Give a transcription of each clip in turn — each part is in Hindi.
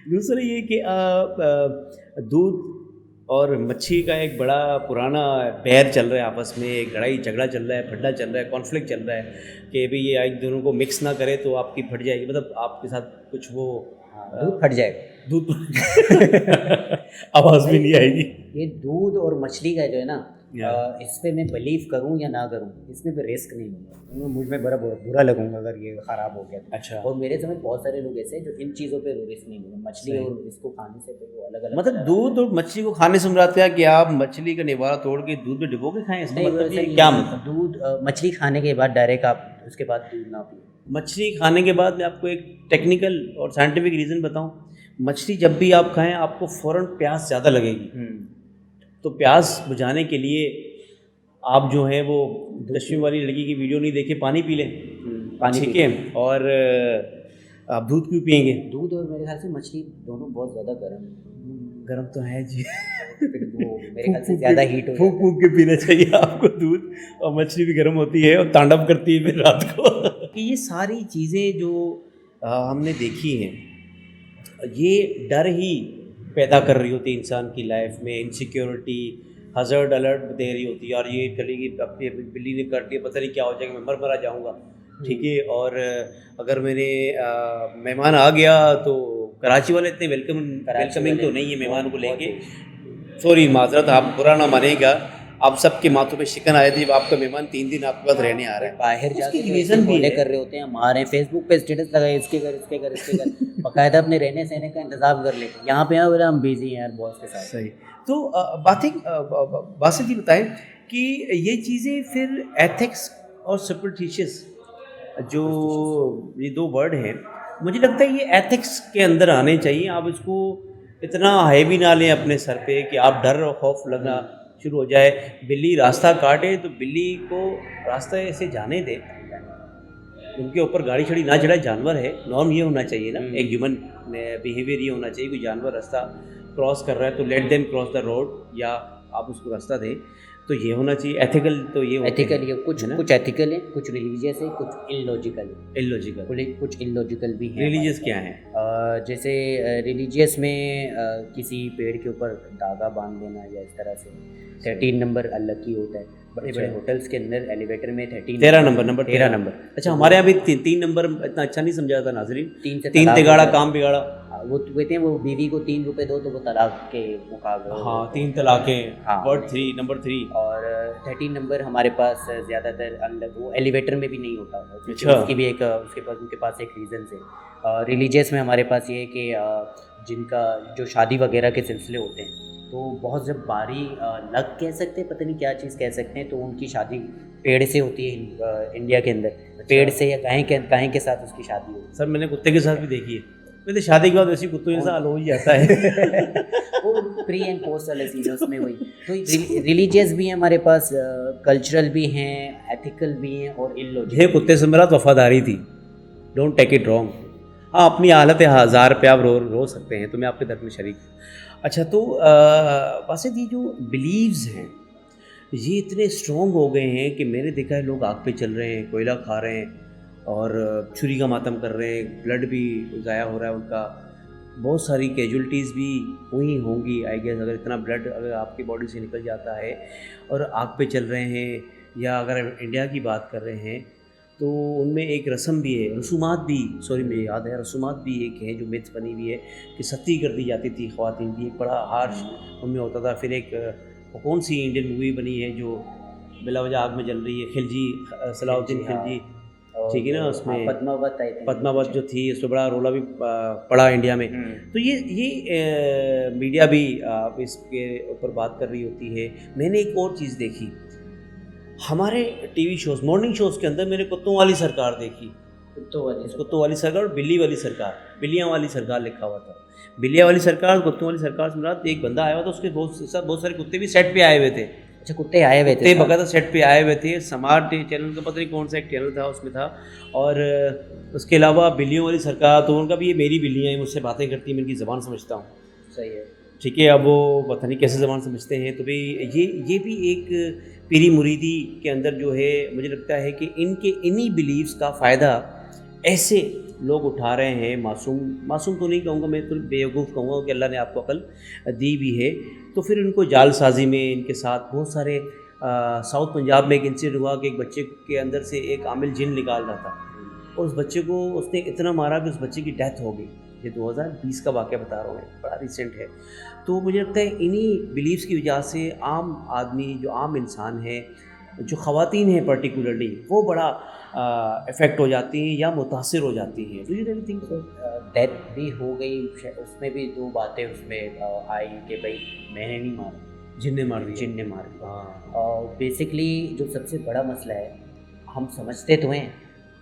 दूसरा ये कि दूध और मच्छी का एक बड़ा पुराना बैर चल रहा है आपस में, एक लड़ाई झगड़ा चल रहा है, फड्डा चल रहा है, कॉन्फ्लिक्ट चल रहा है कि भाई ये एक दोनों को मिक्स ना करे तो आपकी फट जाएगी, मतलब आपके साथ कुछ वो दूध फट जाएगा। दूध आवाज़ भी नहीं आएगी। ये दूध और मछली का जो है ना, Yeah. इस पर मैं बिलीव करूँ या ना करूँ, इसमें भी रिस्क नहीं लूँगा, मुझ में बड़ा बुरा लगूंगा अगर ये ख़राब हो गया। अच्छा। और मेरे समझ बहुत सारे लोग ऐसे हैं जो इन चीज़ों पे रिस्क नहीं लेंगे, मछली और इसको खाने से तो वो अलग अलग। मतलब दूध और मछली को खाने से मुराद क्या कि आप मछली का निवाला तोड़ के दूध में डुबो के खाएं, इसका मतलब ये क्या मतलब? दूध मछली खाने के बाद डायरेक्ट आप उसके बाद दूध ना पिए। मछली खाने के बाद मैं आपको एक टेक्निकल और साइंटिफिक रीज़न बताऊं, मछली जब भी आप खाएं आपको फ़ौरन प्यास ज़्यादा लगेगी, तो प्यास बुझाने के लिए आप जो है वो 10वीं वाली लड़की की वीडियो नहीं देखे, पानी पी लें, ठीक है, और आप दूध क्यों पियेंगे? दूध और मेरे ख्याल से मछली दोनों बहुत ज़्यादा गर्म तो है जी। फिर वो मेरे ख्याल से ज़्यादा हीट हो, फूक फूक के पीना चाहिए आपको दूध, और मछली भी गर्म होती है और तांडव करती है फिर रात को। कि ये सारी चीज़ें जो हमने देखी हैं, ये डर ही पैदा कर रही होती है इंसान की लाइफ में, इनसिक्योरिटी, हज़ार्ड अलर्ट दे रही होती है, और ये चलेगी अपनी बिल्ली ने काट लिया पता नहीं क्या हो जाएगा, मैं मर जाऊँगा, ठीक है। और अगर मेरे मेहमान आ गया तो कराची वाले इतने वेलकमिंग तो नहीं है मेहमान को लेके, सॉरी माजरत, आप बुरा ना मानेगा, आप सबके माथों पे शिकन आए थे, आपका मेहमान 3 दिन आपके पास रहने आ रहा है, बाहर जाके रीज़न भी कर रहे होते हैं, हमारे फेसबुक पे स्टेटस लगाए, इसके घर बाकायदा अपने रहने सहने का इंतजाम कर लेते हैं, यहाँ पे बोला हम बिजी हैं यार बॉस के साथ। सही। तो बासित जी बताएं कि ये चीज़ें फिर एथिक्स और सुपरस्टिशियस, जो ये दो वर्ड हैं, मुझे लगता है ये एथिक्स के अंदर आने चाहिए। आप इसको इतना हैवी ना लें अपने सर पे कि आप डर और खौफ लगना शुरू हो जाए। बिल्ली रास्ता काटे तो बिल्ली को रास्ता ऐसे जाने दे, उनके ऊपर गाड़ी छड़ी ना चढ़ाए, जानवर है, नॉर्म ये होना चाहिए ना, एक ह्यूमन बिहेवियर ये होना चाहिए, कोई जानवर रास्ता क्रॉस कर रहा है तो let them cross the road, या आप उसको रास्ता दें, तो ये होना चाहिए एथिकल। तो ये एथिकल, ये कुछ एथिकल है, कुछ रिलीजियस है, कुछ इलॉजिकल, कुछ इलॉजिकल भी है। रिलीजियस क्या है? जैसे रिलीजियस में किसी पेड़ के ऊपर धागा बांध देना, या इस तरह से 13 नंबर अल्लाह की होता है, बड़े बड़े होटल्स के अंदर एलिवेटर में 13 नंबर। अच्छा, हमारे यहाँ भी 3 नंबर इतना अच्छा नहीं समझा था नाजरीन, 3 तिगाड़ा काम बिगाड़ा, वो कहते हैं वो बीवी को 3 रुपए दो तो वो तलाक के मुकाबले, हाँ 3 तलाकें, वर्ड 3 नंबर 3। और 13 नंबर हमारे पास ज़्यादातर अलग वो एलिवेटर में भी नहीं होता, अच्छा। उसकी भी एक उनके पास एक रीज़न है। रिलीजियस में हमारे पास ये है कि जिनका जो शादी वगैरह के सिलसिले होते हैं, तो बहुत जब बारी लग कह सकते हैं, पता नहीं क्या चीज़ कह सकते हैं, तो उनकी शादी पेड़ से होती है इंडिया के अंदर। अच्छा। पेड़ से या गाय के साथ उसकी शादी होती है। सर मैंने कुत्ते के साथ भी देखी है, वैसे शादी के बाद वैसी कुत्तों जैसा हाल हो ही जाता है। वो प्री एंड पोस्ट वाले सीजन में वही। तो रिलीजियस भी हैं हमारे पास, कल्चरल भी हैं, एथिकल भी हैं, और इलॉजिकल। ये कुत्ते से मेरा वफादारी थी, डोंट टेक इट रॉन्ग। हाँ, अपनी हालत है, 1000 पे आप रो सकते हैं, तो मैं आपके दर्द में शरीक हूँ। अच्छा, तो बासित ये जो बिलीव्स हैं ये इतने स्ट्रॉन्ग हो गए हैं कि मैंने देखा है लोग आग पे चल रहे हैं, कोयला खा रहे हैं, और छुरी का मातम कर रहे हैं, ब्लड भी ज़ाया हो रहा है उनका, बहुत सारी कैजुअल्टीज़ भी हुई होंगी आई गेस, अगर इतना ब्लड अगर आपकी बॉडी से निकल जाता है और आग पे चल रहे हैं। या अगर इंडिया की बात कर रहे हैं तो उनमें एक रस्म भी है, रसूमात भी, सॉरी मुझे याद है, रसूमात भी एक है जो मिथ बनी हुई है कि सती कर दी जाती थी ख़वातीन की, एक बड़ा हार्श उनमें होता था। फिर एक कौन सी इंडियन मूवी बनी है जो बिला वजह आग में जल रही है, खिलजी, सलाउद्दीन खिलजी, ठीक है ना, उसमें पद्मावत जो थी, उसमें बड़ा रोला भी पड़ा इंडिया में। तो ये मीडिया भी इसके ऊपर बात कर रही होती है। मैंने एक और चीज़ देखी, हमारे टीवी शोज़, मॉर्निंग शोज़ के अंदर मैंने कुत्तों वाली सरकार देखी, कुत्तों वाली सरकार और बिल्ली वाली सरकार, बिल्लियाँ वाली सरकार लिखा हुआ था। बिल्लियाँ वाली सरकार, कुत्तों वाली सरकार से मुराद एक बंदा आया हुआ था, उसके बहुत सारे कुत्ते भी सेट पे आए हुए थे। अच्छा, कुत्ते आए हुए थे, बकायदा सेट पे आए हुए थे। समार्ट चैनल का पता नहीं कौन सा एक चैनल था उसमें था। और उसके अलावा बिल्लियों वाली सरकार, तो उनका भी ये मेरी बिल्लियाँ हैं, मुझसे बातें करती हैं, मैं इनकी ज़बान समझता हूँ। सही है, ठीक है। अब वो पता नहीं कैसे ज़बान समझते हैं। तो भाई ये भी एक पीरी मुरीदी के अंदर जो है, मुझे लगता है कि इन्हीं बिलीव्स का फ़ायदा ऐसे लोग उठा रहे हैं, मासूम मासूम तो नहीं कहूँगा मैं, तो बेवकूफ़ कहूँगा कि अल्लाह ने आपको अकल दी भी है, तो फिर इनको जालसाजी में इनके साथ बहुत सारे साउथ पंजाब में एक इंसिडेंट हुआ कि एक बच्चे के अंदर से एक आमिल जिन निकाल रहा था और उस बच्चे को उसने इतना मारा कि उस बच्चे की डेथ हो गई। ये 2020 का वाक़या बता रहा हूँ मैं, बड़ा रिसेंट है। तो मुझे लगता है इन्हीं बिलीव्स की वजह से आम आदमी, जो आम इंसान है, जो ख़वातीन हैं पर्टिकुलरली, वो बड़ा इफ़ेक्ट हो जाती हैं या मुतासिर हो जाती हैं। Do you really think so? Death भी हो गई, उसमें भी दो बातें उसमें आई कि भाई मैंने नहीं मारा, जिन्ने मार दिया। जिन ने मार दिया। हाँ, और बेसिकली जो सबसे बड़ा मसला है, हम समझते तो हैं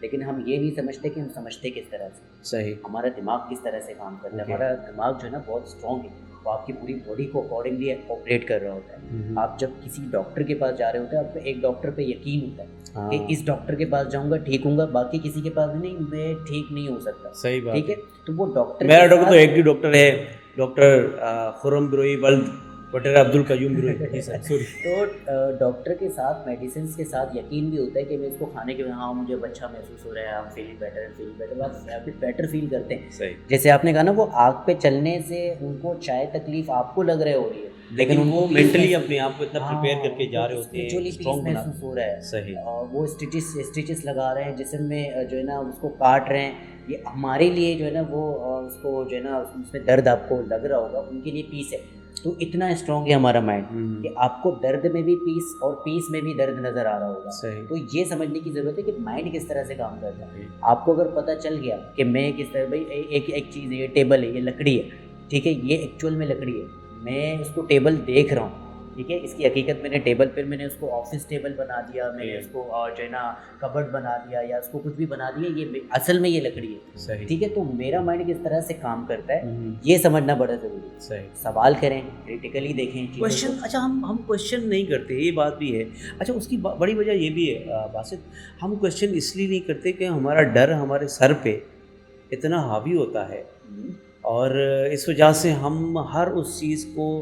लेकिन हम ये नहीं समझते कि हम समझते किस तरह से, सही। हमारा दिमाग किस तरह से काम करता है। Okay. हमारा दिमाग जो है ना बहुत स्ट्रॉन्ग है, वो आपकी पूरी बॉडी को अकॉर्डिंगली ऑपरेट कर रहा होता है। आप जब किसी डॉक्टर के पास जा रहे होते हैं, आपको एक डॉक्टर पे यकीन होता है कि इस डॉक्टर के पास जाऊंगा ठीक हूँगा, बाकी किसी के पास नहीं, मैं ठीक नहीं हो सकता। सही बात ठीक है, तो वो डॉक्टर, मेरा डॉक्टर तो एक ही डॉक्टर है, डॉक्टर खुरम बिरोई वल्द डॉक्टर अब्दुल कयूम बिरोई जी सर, सॉरी। तो डॉक्टर के साथ मेडिसिन के साथ यकीन भी होता है कि मैं इसको खाने के बाद हाँ मुझे अब अच्छा महसूस हो रहा है, हम फीलिंग बेटर बस फिर बेटर फील करते हैं। सही। जैसे आपने कहा ना, वो आग पे चलने से उनको चाहे तकलीफ आपको लग रही हो रही है, लेकिन उनको वो मेंटली अपने आप को इतना हाँ, प्रिपेयर करके जा रहे होते हैं, स्पिरिचुअली स्ट्रॉन्ग बना। महसूस हो रहा है। सही। वो स्टिचेस लगा रहे हैं जिसम में, जो है ना उसको काट रहे हैं, ये हमारे लिए जो है ना वो उसको जो है ना उसमें दर्द आपको लग रहा होगा, उनके लिए पीस है। तो इतना स्ट्रॉन्ग है हमारा माइंड कि आपको दर्द में भी पीस और पीस में भी दर्द नज़र आ रहा होगा। सही। तो ये समझने की ज़रूरत है कि माइंड किस तरह से काम करता है। आपको अगर पता चल गया कि मैं किस तरह, भाई एक चीज़ है, ये टेबल है, ये लकड़ी है, ठीक है, ये एक्चुअल में लकड़ी है, मैं इसको टेबल देख रहा हूँ, ठीक है, इसकी हकीकत मैंने टेबल, फिर मैंने उसको ऑफिस टेबल बना दिया, मैंने उसको जो है ना कबर्ड बना दिया या उसको कुछ भी बना दिया, ये असल में ये लकड़ी है। सही। ठीक है, तो मेरा माइंड किस तरह से काम करता है ये समझना बड़ा ज़रूरी है। सही। सवाल करें, क्रिटिकली देखें क्वेश्चन, अच्छा हम क्वेश्चन नहीं करते, ये बात भी है। अच्छा, उसकी बड़ी वजह ये भी है बासित, हम क्वेश्चन इसलिए नहीं करते कि हमारा डर हमारे सर पे इतना हावी होता है और इस वजह से हम हर उस चीज़ को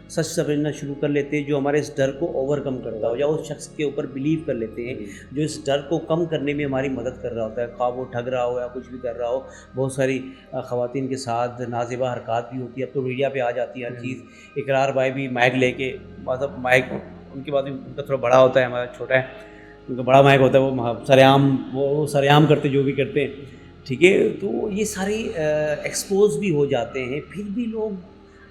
सच समझना शुरू कर लेते हैं जो हमारे इस डर को ओवरकम करता हो, या उस शख्स के ऊपर बिलीव कर लेते हैं जो इस डर को कम करने में हमारी मदद कर रहा होता है, खा वो ठग रहा हो या कुछ भी कर रहा हो। बहुत सारी ख़वातीन के साथ नाज़ेबा हरकत भी होती है, अब तो मीडिया पे आ जाती है हर चीज़। इकरार भाई भी माइक लेके, मतलब माइक उनके बाद भी, उनका थोड़ा बड़ा होता है, हमारा छोटा है, उनका बड़ा माइक होता है, वो सरेआम करते जो भी करते हैं, ठीक है। तो ये सारे एक्सपोज भी हो जाते हैं, फिर भी लोग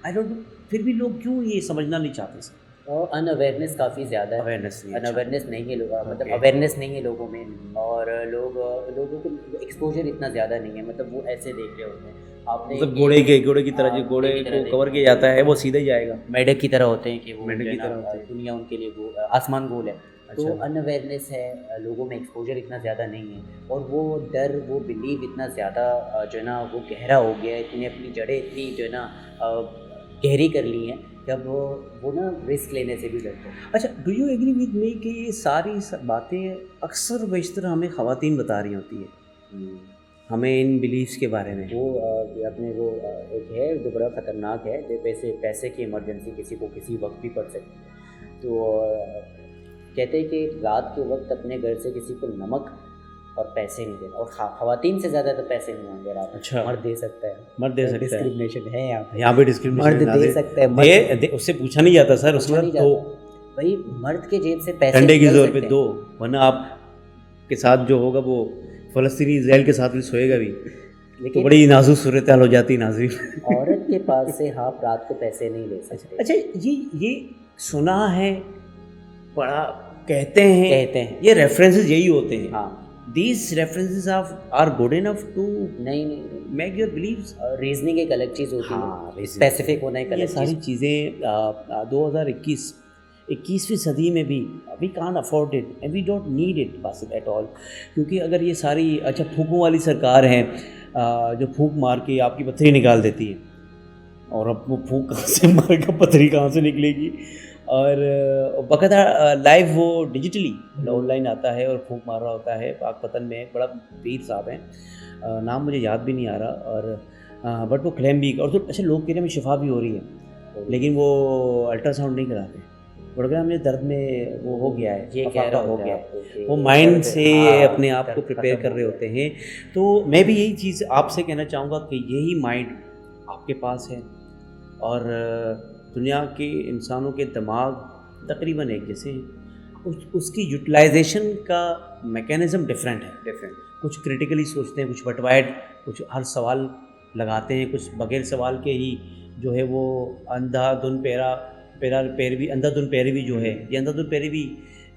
आई डोंट नो, फिर भी लोग क्यों ये समझना नहीं चाहते सर? और अनअवेयरनेस काफ़ी ज़्यादा है, अवेयरनेस नहीं है मतलब अवेयरनेस नहीं है लोगों में, और लोगों को एक्सपोजर इतना ज़्यादा नहीं है, मतलब वो ऐसे देख रहे होते हैं। आपने मतलब घोड़े की तरह, जो घोड़े को कवर किया जाता है वो सीधा ही जाएगा, मेढक की तरह होते हैं कि वो मेढक की तरह होते हैं। दुनिया उनके लिए आसमान गोल है। तो अनअवेयरनेस है, लोगों में एक्सपोजर इतना ज़्यादा नहीं है, और वो डर, वो बिलीव इतना ज़्यादा जो है ना वो गहरा हो गया है, इतनी अपनी जड़ें इतनी जो है ना गहरी कर ली हैं कि अब वो ना रिस्क लेने से भी डरते हैं। अच्छा, do you agree with me कि ये सारी बातें अक्सर बेशतर हमें ख़वातीन बता रही होती है हमें इन बिलीव्स के बारे में? वो अपने वो एक है जो बड़ा ख़तरनाक है, जो पैसे की इमरजेंसी किसी को किसी वक्त भी पड़ सकती है। तो कहते हैं कि रात के वक्त अपने घर से किसी को नमक और पैसे नहीं देना, और ख़वातीन से ज़्यादा तो पैसे नहीं होंगे रात। अच्छा, मर्द दे सकता है, मर्द दे सकता है, डिस्क्रिमिनेशन है यहाँ पे डिस्क्रिमिनेशन मर्द दे सकता है, उससे पूछा नहीं जाता सर, उसमें तो भाई मर्द के जेब से पैसे ठंडे की जोर पे दो, वरना आप के साथ जो होगा वो फ़लस्तीनी इज़राइल के साथ भी सोएगा भी, तो बड़ी नाजुक सूरत हाल हो जाती है नाज़रीन। औरत के पास से आप रात को पैसे नहीं ले सकते। अच्छा, ये सुना है, पढ़ा, कहते हैं ये रेफरेंसेस यही होते हैं। हाँ, These references are good enough to नहीं make your beliefs? रीजनिंग एक अलग चीज़ होती है, स्पेसिफिक होना एक अलग चीज़। ये सारी चीज़ें 2021वीं सदी में भी we can't afford it and we don't need it बस at all, क्योंकि अगर ये सारी, अच्छा, फूकों वाली सरकार है जो फूक मार के आपकी पथरी निकाल देती है, और अब वो फूक कहाँ से मारेगा, पथरी कहाँ से निकलेगी, और बकायदा लाइव वो डिजिटली ऑनलाइन आता है और फूंक मार रहा होता है। पाकपतन में एक बड़ा पीर साहब हैं, नाम मुझे याद भी नहीं आ रहा, और बट वो क्लेम भी, और तो अच्छा लोग कहने में शिफा भी हो रही है, लेकिन वो अल्ट्रासाउंड नहीं कराते, गुड़घा में दर्द में वो हो गया है, ये कह अफाका रहा हो होता गया है है, आपको कि वो माइंड दर्द, से हाँ, अपने आप को दर्द प्रिपेयर खत्म कर हो रहे गया होते हैं। तो मैं भी यही चीज़ आपसे कहना चाहूँगा कि यही माइंड आपके पास है, और दुनिया के इंसानों के दिमाग तकरीबन एक जैसे हैं। उसकी यूटिलाइजेशन का मैकेनिज़्म डिफरेंट है। डिफरेंट। कुछ क्रिटिकली सोचते हैं, कुछ बटवाइड, कुछ हर सवाल लगाते हैं, कुछ बगैर सवाल के ही जो है वो अंधाधुन पैरवी, अंधाधुन पैरवी जो है, ये अंधाधुन पैरवी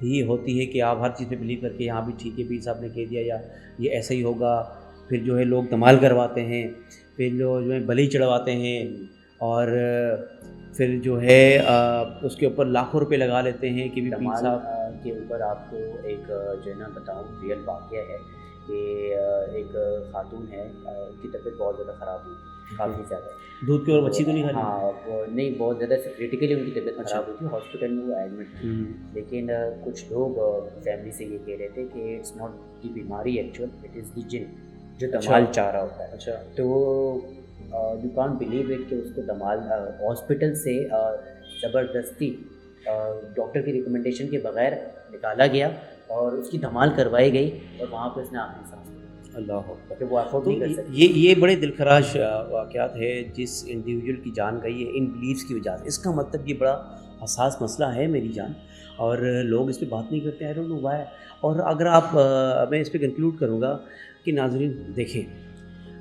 ही होती है कि आप हर चीज़ में बिलीव करके यहाँ भी ठीक है, पीर साहब ने कह दिया या ये ऐसा ही होगा। फिर जो है लोग धमाल करवाते हैं, फिर लोग जो है बलि चढ़वाते हैं, और फिर जो है उसके ऊपर लाखों रुपए लगा लेते हैं कि भी पीर धमाल साहब। के ऊपर आपको एक जो है ना बताऊँ, रियल वाक़या है कि एक खातून है, उनकी तबीयत बहुत ज़्यादा ख़राब हुई, काफ़ी ज़्यादा। दूध की और मच्छी तो नहीं खानी? हाँ, वो नहीं, बहुत ज़्यादा क्रिटिकली उनकी तबीयत अच्छा। ख़राब हुई थी, हॉस्पिटल में वो एडमिट थी। लेकिन कुछ लोग फैमिली से ये कह रहे थे कि इट्स नॉट द बीमारी एक्चुअल, इट इज़ द जिन जो धमाल चाह रहा होता है। अच्छा। तो यू कांट बिलीव इट कि उसको धमाल हॉस्पिटल से ज़बरदस्ती डॉक्टर की रिकमेंडेशन के बगैर निकाला गया और उसकी धमाल करवाई गई, और वहाँ पे उसने आखिरी सांस ली, अल्लाह अकबर। क्योंकि वो अफोर्ड तो नहीं कर सकती। ये बड़े दिलखराश वाक़यात है जिस इंडिविजुअल की जान गई है इन बिलीव्स की वजह से। इसका मतलब ये बड़ा हसास मसला है मेरी जान, और लोग इस पे बात नहीं करते, आई डोंट नो व्हाई। और अगर आप मैं इस पे कंक्लूड करूँगा कि नाज़रीन देखें,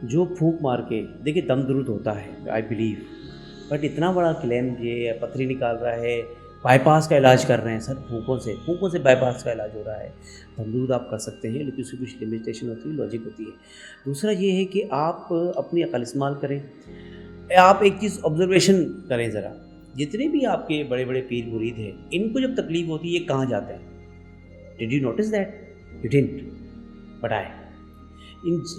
जो फूंक मार के देखिए दम दरुद होता है, आई बिलीव, बट इतना बड़ा क्लेम ये पथरी निकाल रहा है, बाईपास का इलाज कर रहे हैं सर, फूंकों से बाईपास का इलाज हो रहा है। दम दरुद आप कर सकते हैं, लेकिन उसकी कुछ लिमिटेशन होती है, लॉजिक होती है। दूसरा ये है कि आप अपनी अकल इस्तेमाल करें। आप एक चीज़ ऑब्जर्वेशन करें ज़रा, जितने भी आपके बड़े बड़े पीर मुरीद हैं, इनको जब तकलीफ़ होती है ये कहाँ जाते हैं? Did you notice that? You didn't, but I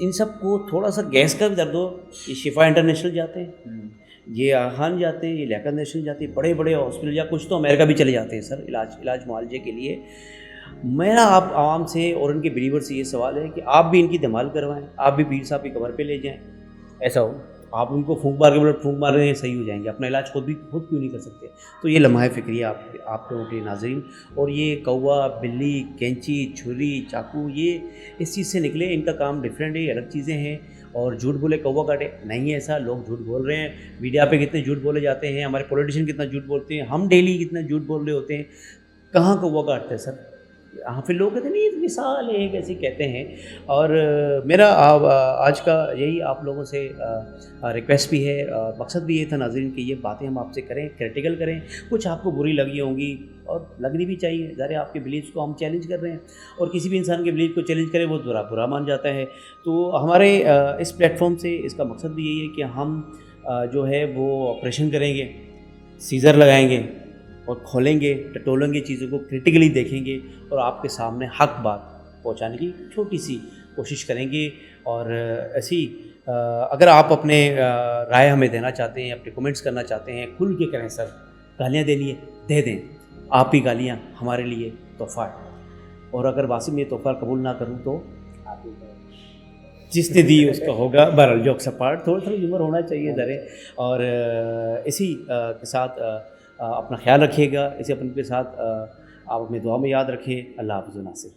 इन सब को थोड़ा सा गैस का भी दर्द हो, ये शिफा इंटरनेशनल जाते हैं, ये आहान जाते हैं, ये लियाकत नेशनल जाते हैं, बड़े बड़े हॉस्पिटल, या कुछ तो अमेरिका भी चले जाते हैं सर इलाज मुआवजे के लिए। मेरा आप आवाम से और उनके बिलीवर से ये सवाल है कि आप भी इनकी धमाल करवाएं, आप भी पीर साहब की कमर पे ले जाएं, ऐसा हो आप उनको फूंक मार रहे हैं, सही हो जाएंगे, अपना इलाज खुद क्यों नहीं कर सकते? तो ये लम्हा फ़िक्रिया आप लोगों के नाज़रीन। और ये कौवा, बिल्ली, कैंची, छुरी, चाकू, ये इस चीज़ से निकले, इनका काम डिफरेंट है, अलग चीज़ें हैं। और झूठ बोले कौवा काटे, नहीं है ऐसा, लोग झूठ बोल रहे हैं, मीडिया पे कितने झूठ बोले जाते हैं, हमारे पॉलिटिशियन कितना झूठ बोलते हैं, हम डेली कितना झूठ बोल रहे होते हैं, कहाँ कौवा काटते हैं सर? हाँ, फिर लोग कहते हैं नहीं ये तो मिसाल है, कैसे कहते हैं। और मेरा आज का यही आप लोगों से रिक्वेस्ट भी है, मकसद भी ये था नाज़रीन कि ये बातें हम आपसे करें, क्रिटिकल करें। कुछ आपको बुरी लगी होंगी और लगनी भी चाहिए, ज़ाहिर है आपके बिलीव्स को हम चैलेंज कर रहे हैं, और किसी भी इंसान के बिलीव को चैलेंज करें वो बुरा मान जाता है। तो हमारे इस प्लेटफॉर्म से इसका मकसद भी यही है कि हम जो है वो ऑपरेशन करेंगे, सीज़र लगाएंगे और खोलेंगे, टटोलेंगे, चीज़ों को क्रिटिकली देखेंगे और आपके सामने हक बात पहुंचाने की छोटी सी कोशिश करेंगे। और ऐसी अगर आप अपने राय हमें देना चाहते हैं, अपने कमेंट्स करना चाहते हैं, खुल के करें सर, गालियाँ देनी है दे दें, आप ही गालियाँ हमारे लिए तोहफ़ा है। और अगर वासिम ये तोहफ़ा कबूल ना करूँ तो आप ही जिसने दी उसका होगा। बहरहाल जोक्स अपार्ट, थोड़ा ह्यूमर होना चाहिए ज़रे। और इसी के साथ अपना ख्याल रखिएगा, इसे अपने के साथ आप अपनी दुआ में याद रखें। अल्लाह हाफ़िज़ नासिर।